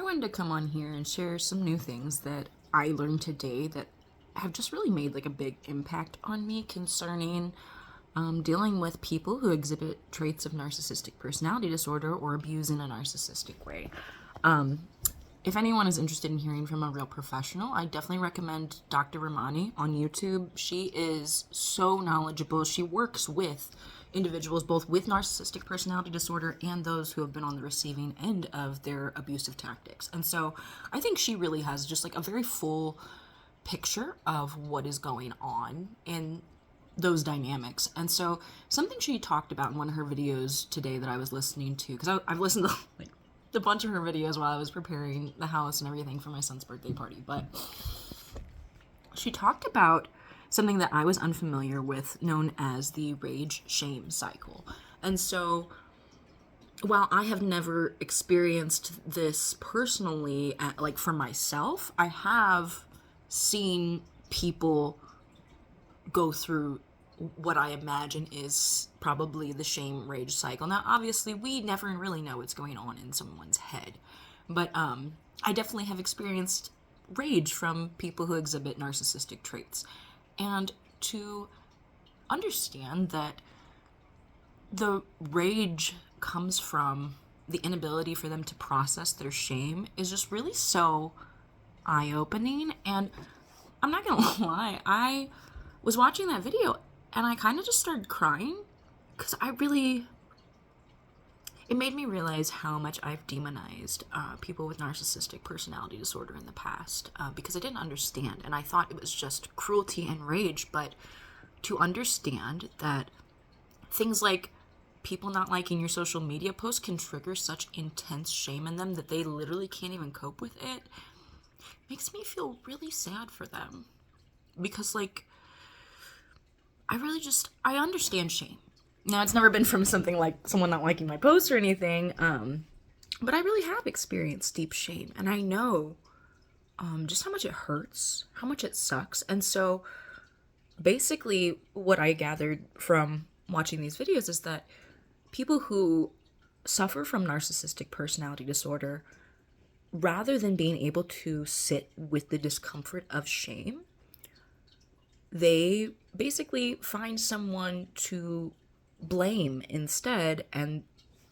I wanted to come on here and share some new things that I learned today that have just really made like a big impact on me concerning dealing with people who exhibit traits of narcissistic personality disorder or abuse in a narcissistic way. Um, if anyone is interested in hearing from a real professional, I definitely recommend Dr. Ramani on YouTube. She is so knowledgeable. She works with individuals both with narcissistic personality disorder and those who have been on the receiving end of their abusive tactics. And so I think she really has just like a very full picture of what is going on in those dynamics. And so something she talked about in one of her videos today that I was listening to, because I've listened to like a bunch of her videos while I was preparing the house and everything for my son's birthday party, but she talked about something that I was unfamiliar with, known as the rage shame cycle. And so while I have never experienced this personally, like for myself, I have seen people go through what I imagine is probably the shame rage cycle. Now, obviously, we never really know what's going on in someone's head, but I definitely have experienced rage from people who exhibit narcissistic traits. And to understand that the rage comes from the inability for them to process their shame is just really so eye-opening. And I'm not gonna lie, I was watching that video and I kind of just started crying because it made me realize how much I've demonized people with narcissistic personality disorder in the past because I didn't understand, and I thought it was just cruelty and rage. But to understand that things like people not liking your social media posts can trigger such intense shame in them that they literally can't even cope with it makes me feel really sad for them. Because, like, I understand shame. Now, it's never been from something like someone not liking my posts or anything, but I really have experienced deep shame, and I know just how much it hurts, how much it sucks. And so, basically, what I gathered from watching these videos is that people who suffer from narcissistic personality disorder, rather than being able to sit with the discomfort of shame, they basically find someone to blame instead, and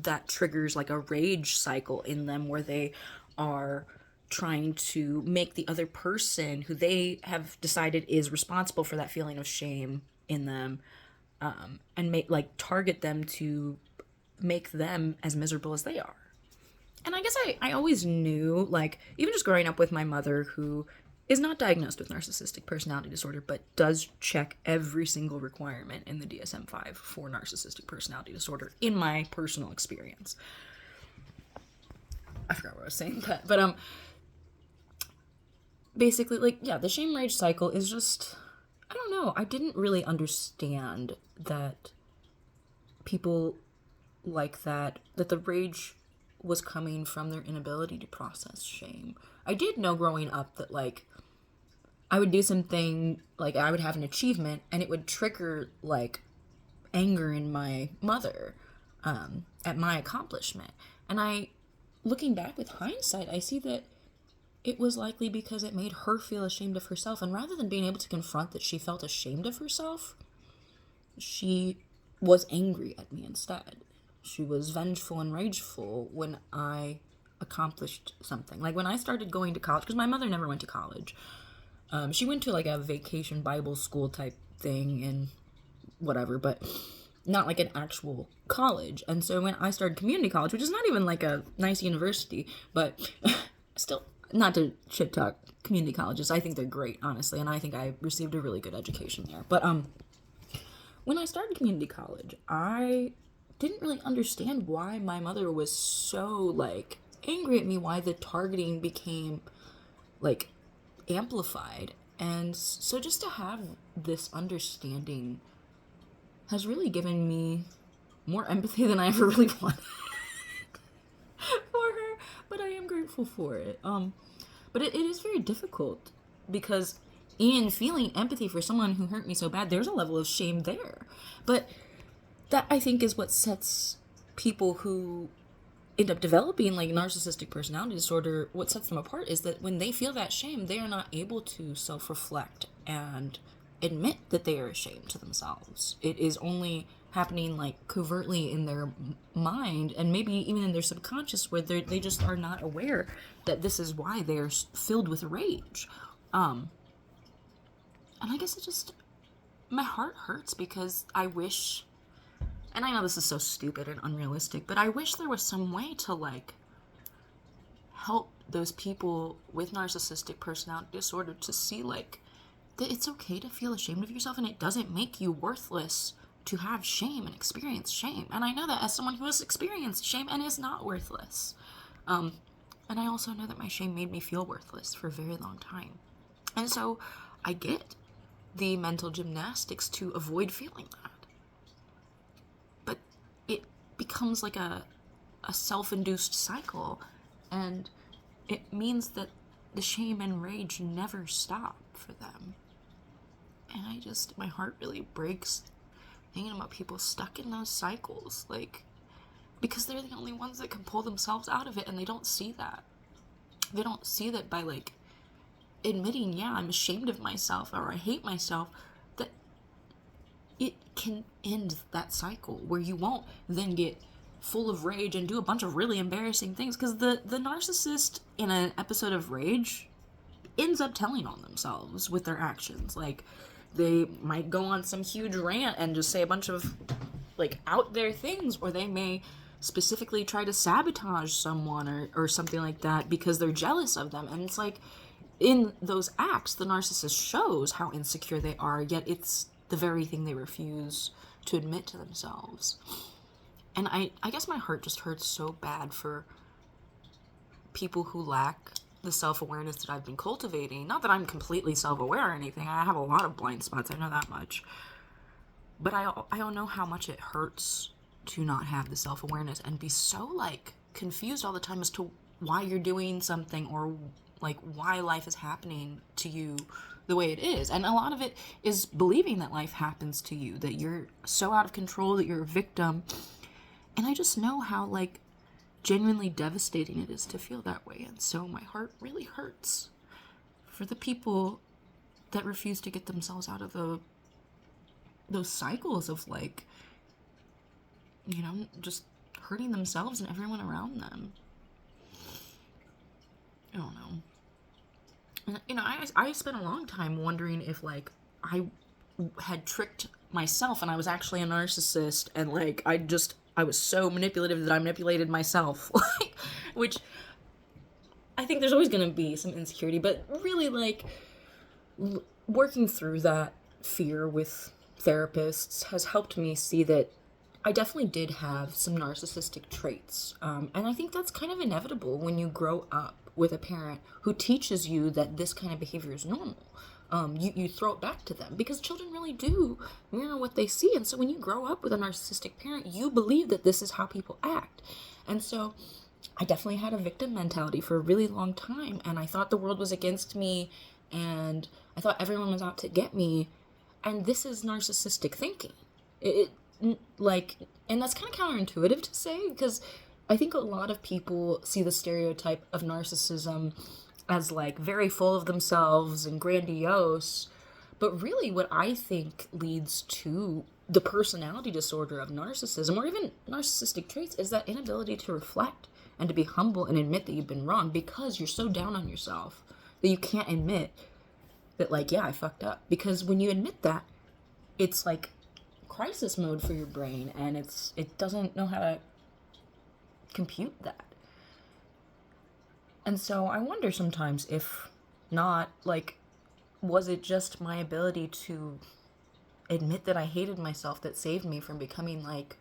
that triggers like a rage cycle in them where they are trying to make the other person who they have decided is responsible for that feeling of shame in them and make like target them to make them as miserable as they are. And I guess I always knew, like, even just growing up with my mother, who is not diagnosed with narcissistic personality disorder, but does check every single requirement in the DSM-5 for narcissistic personality disorder, in my personal experience. I forgot what I was saying, but basically, like, yeah, the shame rage cycle is just, I don't know, I didn't really understand that people like that the rage was coming from their inability to process shame. I did know growing up that, like, I would do something, like, I would have an achievement, and it would trigger, like, anger in my mother at my accomplishment. And looking back with hindsight, I see that it was likely because it made her feel ashamed of herself. And rather than being able to confront that she felt ashamed of herself, she was angry at me instead. She was vengeful and rageful when I accomplished something. Like when I started going to college, because my mother never went to college. She went to like a vacation Bible school type thing and whatever, but not like an actual college. And so when I started community college, which is not even like a nice university, but still, not to shit talk community colleges, I think they're great, honestly, and I think I received a really good education there. But when I started community college, I didn't really understand why my mother was so, like, angry at me, why the targeting became, like, amplified. And so just to have this understanding has really given me more empathy than I ever really wanted for her, but I am grateful for it. But it is very difficult because in feeling empathy for someone who hurt me so bad, there's a level of shame there. But that, I think, is what sets people who end up developing like narcissistic personality disorder, what sets them apart is that when they feel that shame, they are not able to self-reflect and admit that they are ashamed to themselves. It is only happening like covertly in their mind, and maybe even in their subconscious, where they just are not aware that this is why they are filled with rage. And I guess it just, my heart hurts because I wish, and I know this is so stupid and unrealistic, but I wish there was some way to like help those people with narcissistic personality disorder to see like that it's okay to feel ashamed of yourself, and it doesn't make you worthless to have shame and experience shame. And I know that as someone who has experienced shame and is not worthless. And I also know that my shame made me feel worthless for a very long time. And so I get the mental gymnastics to avoid feeling that. But it becomes like a self-induced cycle, and it means that the shame and rage never stop for them. And my heart really breaks thinking about people stuck in those cycles, like, because they're the only ones that can pull themselves out of it, and they don't see that. They don't see that by, like, admitting, yeah, I'm ashamed of myself, or I hate myself, that it can end that cycle, where you won't then get full of rage and do a bunch of really embarrassing things, because the narcissist in an episode of Rage ends up telling on themselves with their actions. Like, they might go on some huge rant and just say a bunch of, like, out there things, or they may specifically try to sabotage someone or something like that because they're jealous of them. And it's like, in those acts, the narcissist shows how insecure they are, yet it's the very thing they refuse to admit to themselves. And I guess my heart just hurts so bad for people who lack the self-awareness that I've been cultivating. Not that I'm completely self-aware or anything. I have a lot of blind spots. I know that much. But I don't know how much it hurts to not have the self-awareness and be so, like, confused all the time as to why you're doing something, or, like, why life is happening to you the way it is. And a lot of it is believing that life happens to you, that you're so out of control, that you're a victim. And I just know how, like, genuinely devastating it is to feel that way. And so my heart really hurts for the people that refuse to get themselves out of those cycles of, like, you know, just hurting themselves and everyone around them. I don't know. And, you know, I spent a long time wondering if, like, I had tricked myself and I was actually a narcissist, and, like, I was so manipulative that I manipulated myself. Like, which I think there's always going to be some insecurity, but really, like, working through that fear with therapists has helped me see that I definitely did have some narcissistic traits. And I think that's kind of inevitable when you grow up with a parent who teaches you that this kind of behavior is normal. You throw it back to them, because children really do mirror what they see. And so when you grow up with a narcissistic parent, you believe that this is how people act. And so I definitely had a victim mentality for a really long time, and I thought the world was against me, and I thought everyone was out to get me. And this is narcissistic thinking. And that's kind of counterintuitive to say, because I think a lot of people see the stereotype of narcissism as, like, very full of themselves and grandiose. But really what I think leads to the personality disorder of narcissism, or even narcissistic traits, is that inability to reflect and to be humble and admit that you've been wrong, because you're so down on yourself that you can't admit that, like, yeah, I fucked up. Because when you admit that, it's like crisis mode for your brain, and it doesn't know how to compute that. And so I wonder sometimes if not, like, was it just my ability to admit that I hated myself that saved me from becoming like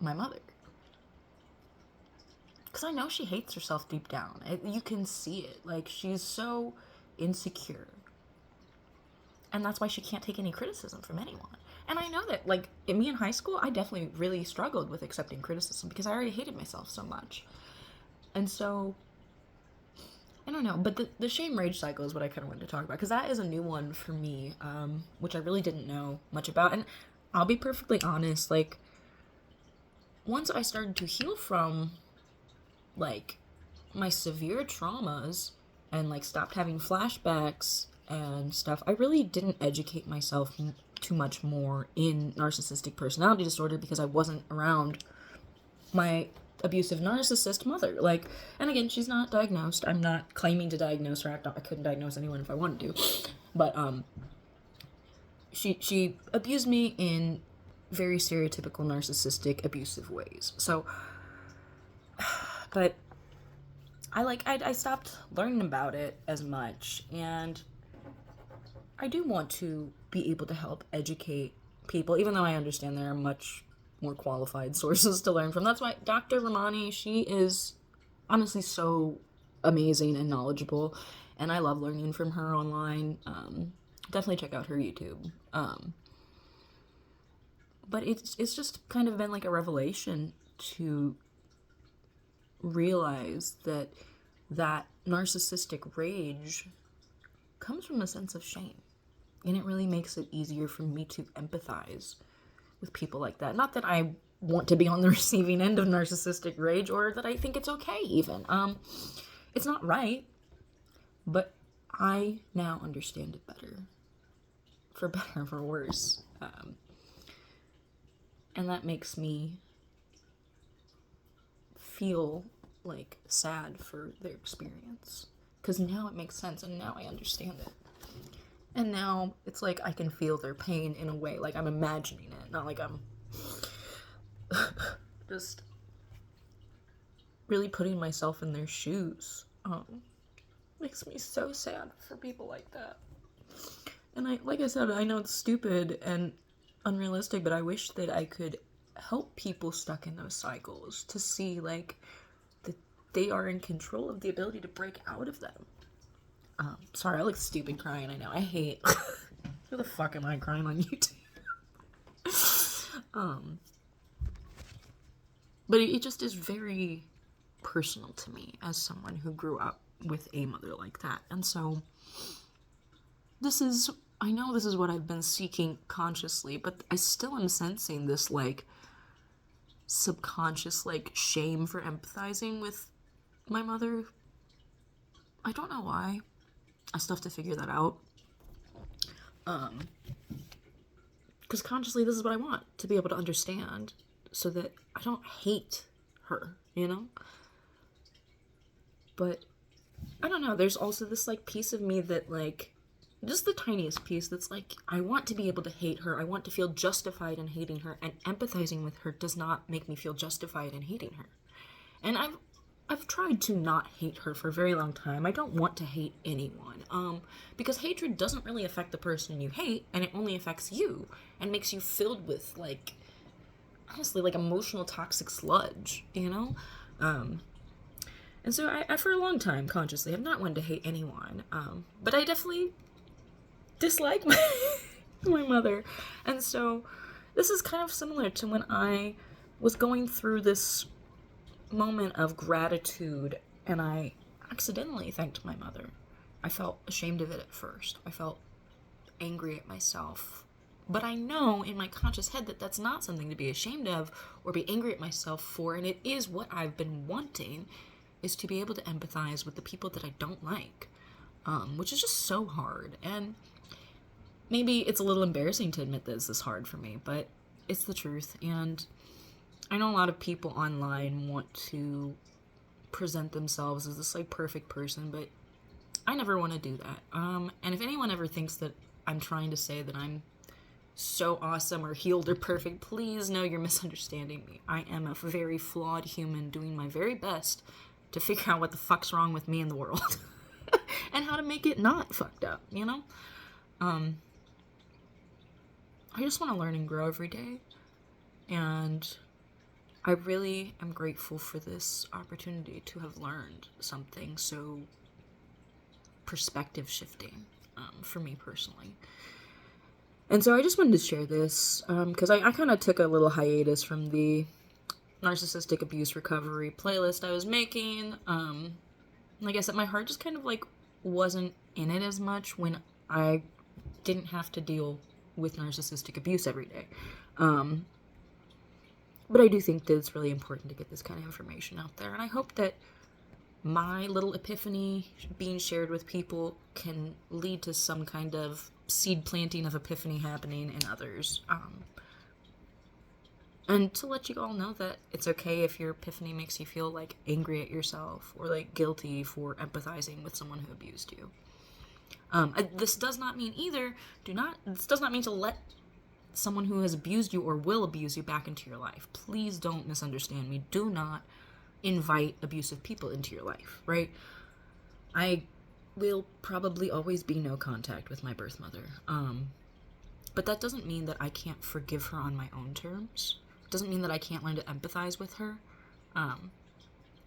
my mother? Because I know she hates herself deep down. You can see it. Like, she's so insecure. And that's why she can't take any criticism from anyone. And I know that, like, in me in high school, I definitely really struggled with accepting criticism because I already hated myself so much. And so, I don't know. But the shame rage cycle is what I kind of wanted to talk about, because that is a new one for me, which I really didn't know much about. And I'll be perfectly honest, like, once I started to heal from like my severe traumas and like stopped having flashbacks and stuff, I really didn't educate myself too much more in narcissistic personality disorder because I wasn't around my abusive narcissist mother. Like, and again, she's not diagnosed. I'm not claiming to diagnose her. I couldn't diagnose anyone if I wanted to. But she abused me in very stereotypical narcissistic abusive ways. So, but I stopped learning about it as much, and I do want to be able to help educate people, even though I understand there are much more qualified sources to learn from. That's why Dr. Ramani, she is honestly so amazing and knowledgeable, and I love learning from her online. Definitely check out her YouTube. But it's just kind of been like a revelation to realize that narcissistic rage comes from a sense of shame. And it really makes it easier for me to empathize with people like that. Not that I want to be on the receiving end of narcissistic rage, or that I think it's okay even. It's not right, but I now understand it better. For better or for worse. And that makes me feel like sad for their experience. Because now it makes sense and now I understand it. And now it's like I can feel their pain in a way, like I'm imagining it, not like I'm just really putting myself in their shoes. Makes me so sad for people like that. And like I said, I know it's stupid and unrealistic, but I wish that I could help people stuck in those cycles to see like that they are in control of the ability to break out of them. Sorry, I look stupid crying, I know. I hate who the fuck am I crying on YouTube? But it just is very personal to me as someone who grew up with a mother like that. And so I know this is what I've been seeking consciously, but I still am sensing this like subconscious like shame for empathizing with my mother. I don't know why. I still have to figure that out. Because consciously this is what I want, to be able to understand so that I don't hate her, you know? But I don't know, there's also this like piece of me that like, just the tiniest piece that's like, I want to be able to hate her. I want to feel justified in hating her, and empathizing with her does not make me feel justified in hating her. And I've tried to not hate her for a very long time. I don't want to hate anyone. Because hatred doesn't really affect the person you hate, and it only affects you and makes you filled with like, honestly, like emotional toxic sludge, you know? And so I for a long time, consciously, have not wanted to hate anyone. But I definitely dislike my mother. And so this is kind of similar to when I was going through this moment of gratitude and I accidentally thanked my mother. I felt ashamed of it at first. I felt angry at myself. But I know in my conscious head that that's not something to be ashamed of or be angry at myself for, and it is what I've been wanting, is to be able to empathize with the people that I don't like, which is just so hard. And maybe it's a little embarrassing to admit that this is hard for me, but it's the truth. And I know a lot of people online want to present themselves as this like perfect person, but I never want to do that. And if anyone ever thinks that I'm trying to say that I'm so awesome or healed or perfect, please know you're misunderstanding me. I am a very flawed human doing my very best to figure out what the fuck's wrong with me in the world and how to make it not fucked up, you know? I just want to learn and grow every day, and I really am grateful for this opportunity to have learned something so perspective shifting for me personally. And so I just wanted to share this because I kind of took a little hiatus from the narcissistic abuse recovery playlist I was making. Like I said, my heart just kind of like wasn't in it as much when I didn't have to deal with narcissistic abuse every day. But I do think that it's really important to get this kind of information out there, and I hope that my little epiphany being shared with people can lead to some kind of seed planting of epiphany happening in others. And to let you all know that it's okay if your epiphany makes you feel like angry at yourself or like guilty for empathizing with someone who abused you. This does not mean either, this does not mean to let someone who has abused you or will abuse you back into your life. Please don't misunderstand me. Do not invite abusive people into your life, right? I will probably always be no contact with my birth mother. But that doesn't mean that I can't forgive her on my own terms. It doesn't mean that I can't learn to empathize with her.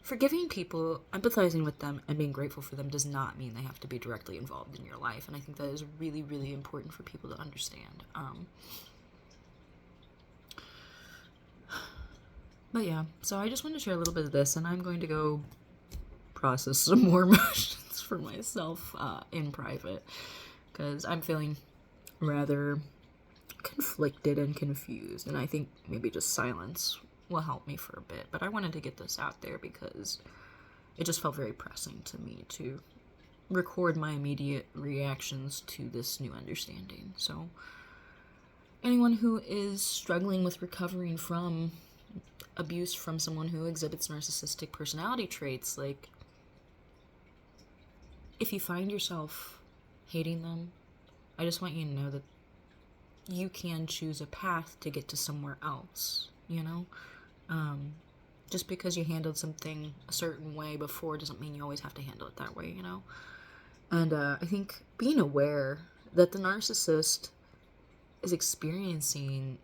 Forgiving people, empathizing with them, and being grateful for them does not mean they have to be directly involved in your life. And I think that is really, really important for people to understand. But yeah, so I just wanted to share a little bit of this, and I'm going to go process some more emotions for myself in private, because I'm feeling rather conflicted and confused, and I think maybe just silence will help me for a bit. But I wanted to get this out there because it just felt very pressing to me to record my immediate reactions to this new understanding. So anyone who is struggling with recovering from abuse from someone who exhibits narcissistic personality traits, like, if you find yourself hating them, I just want you to know that you can choose a path to get to somewhere else, you know? Just because you handled something a certain way before doesn't mean you always have to handle it that way, you know? And I think being aware that the narcissist is experiencing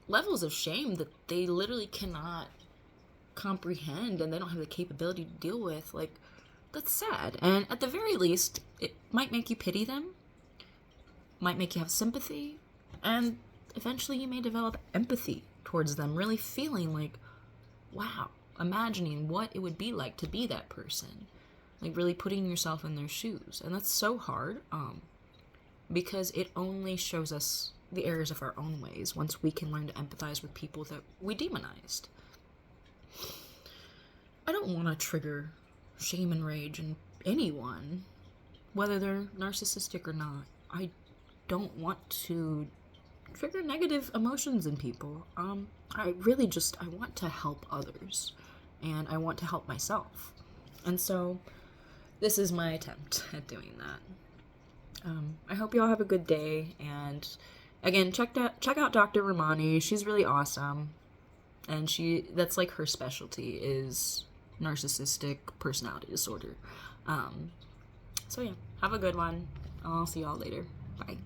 levels of shame that they literally cannot comprehend and they don't have the capability to deal with, like, that's sad. And at the very least, it might make you pity them, might make you have sympathy, and eventually you may develop empathy towards them, really feeling like, wow, imagining what it would be like to be that person, like really putting yourself in their shoes. And that's so hard, because it only shows us the errors of our own ways once we can learn to empathize with people that we demonized. I don't want to trigger shame and rage in anyone, whether they're narcissistic or not. I don't want to trigger negative emotions in people. I want to help others, and I want to help myself. And so this is my attempt at doing that. I hope you all have a good day, and again, check out Dr. Romani. She's really awesome, and that's like her specialty is narcissistic personality disorder. So yeah, have a good one. I'll see y'all later. Bye.